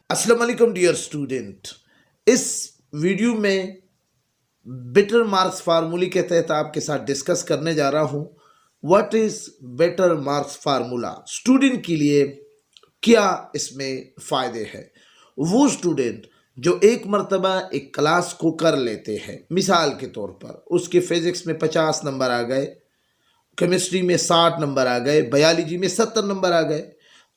अस्सलाम वालेकुम dear student. इस वीडियो में बेटर मार्क्स फार्मूले के तहत आपके साथ डिस्कस करने जा रहा हूं what is better marks formula. Student के लिए क्या इसमें फ़ायदे हैं। वो स्टूडेंट जो एक मर्तबा एक क्लास को कर लेते हैं, मिसाल के तौर पर उसके फिज़िक्स में 50 नंबर आ गए, केमिस्ट्री में 60 नंबर आ गए, बायोलॉजी में 70 नंबर आ गए,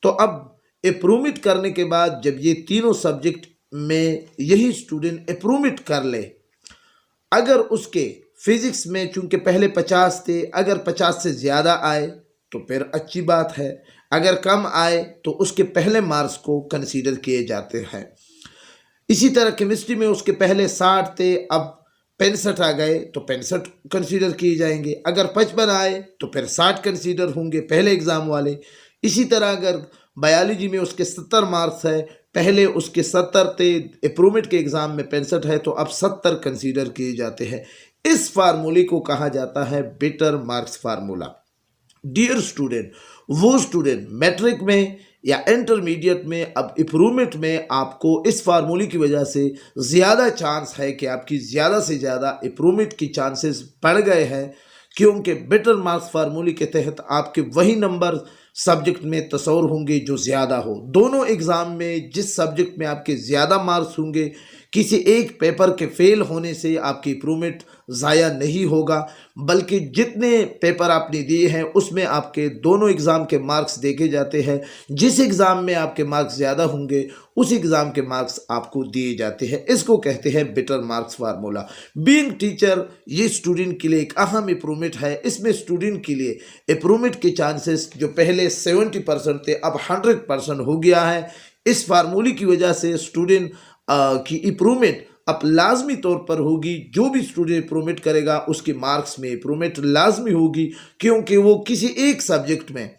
तो अब अप्रूविट करने के बाद जब ये तीनों सब्जेक्ट में यही स्टूडेंट अप्रूविट कर ले, अगर उसके फिजिक्स में चूंकि पहले 50 थे, अगर 50 से ज़्यादा आए तो फिर अच्छी बात है, अगर कम आए तो उसके पहले मार्क्स को कंसीडर किए जाते हैं। इसी तरह केमिस्ट्री में उसके पहले 60 थे, अब 65 आ गए तो 65 कंसीडर किए जाएंगे, अगर 55 आए तो फिर 60 कंसीडर होंगे पहले एग्ज़ाम वाले। इसी तरह अगर बायोलॉजी में उसके 70 मार्क्स है, पहले उसके 70 थे, अप्रूवमेंट के एग्ज़ाम में 65 है, तो अब 70 कंसीडर किए जाते हैं। इस फार्मूले को कहा जाता है better marks formula. Dear student, वो स्टूडेंट मैट्रिक में या इंटरमीडिएट में अब अप्रूवमेंट में आपको इस फार्मूले की वजह से ज़्यादा चांस है कि आपकी ज़्यादा से ज़्यादा अप्रूवमेंट की चांसेस बढ़ गए हैं, क्योंकि बेटर मार्क्स फार्मूले के तहत आपके वही नंबर सब्जेक्ट में तस्वर होंगे जो ज़्यादा हो। दोनों एग्ज़ाम में जिस सब्जेक्ट में आपके ज़्यादा मार्क्स होंगे, किसी एक पेपर के फेल होने से आपकी अप्रूवमेंट ज़ाया नहीं होगा, बल्कि जितने पेपर आपने दिए हैं उसमें आपके दोनों एग्ज़ाम के मार्क्स देखे जाते हैं। जिस एग्ज़ाम में आपके मार्क्स ज़्यादा होंगे उस एग्ज़ाम के मार्क्स आपको दिए जाते हैं। इसको कहते हैं better marks formula. Being teacher ये स्टूडेंट के लिए एक अहम अप्रूवमेंट है। इसमें स्टूडेंट के लिए अप्रूवमेंट के चांसेस जो पहले 70% थे अब 100% हो गया है। इस फार्मूले की वजह से स्टूडेंट की अप्रूवमेंट अब लाजमी तौर पर होगी। जो भी स्टूडेंट अप्रूवमेंट करेगा उसके मार्क्स में अप्रूवमेंट लाजमी होगी, क्योंकि वो किसी एक सब्जेक्ट में।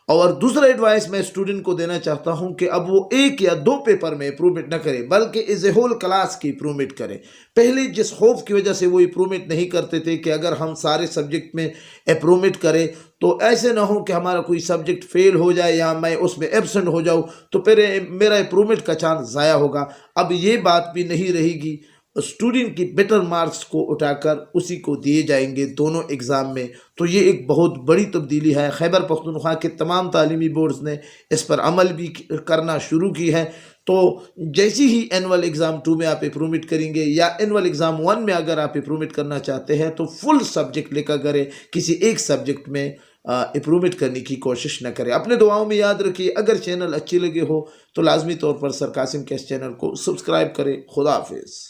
और दूसरा एडवाइस मैं स्टूडेंट को देना चाहता हूं कि अब वो एक या दो पेपर में अप्रूवमेंट ना करे, बल्कि एज ए होल क्लास की अप्रूवमेंट करे। पहले जिस खौफ की वजह से वो अप्रूवमेंट नहीं करते थे कि अगर हम सारे सब्जेक्ट में अप्रूवमेंट करें तो ऐसे ना हो कि हमारा कोई सब्जेक्ट फेल हो जाए या मैं उसमें एब्सेंट हो जाऊं तो फिर मेरा अप्रूवमेंट का चांस ज़ाया होगा। अब ये बात भी नहीं रहेगी। स्टूडेंट की बेटर मार्क्स को उठाकर उसी को दिए जाएंगे दोनों एग्ज़ाम में। तो ये एक बहुत बड़ी तब्दीली है। खैबर पख्तूनख्वा के तमाम तालीमी बोर्ड्स ने इस पर अमल भी करना शुरू की है। तो जैसी ही एनुअल एग्ज़ाम 2 में आप अप्रूवमेंट करेंगे या एनुअल एग्ज़ाम 1 में अगर आप अप्रूवमेंट करना चाहते हैं तो फुल सब्जेक्ट लेकर करें, किसी एक सब्जेक्ट में अप्रूवमेंट करने की कोशिश न करें। अपने दुआओं में याद रखिए। अगर चैनल अच्छी लगे हो तो लाजमी तौर पर सर कासिम के इस चैनल को सब्सक्राइब करें। खुदा हाफिज़।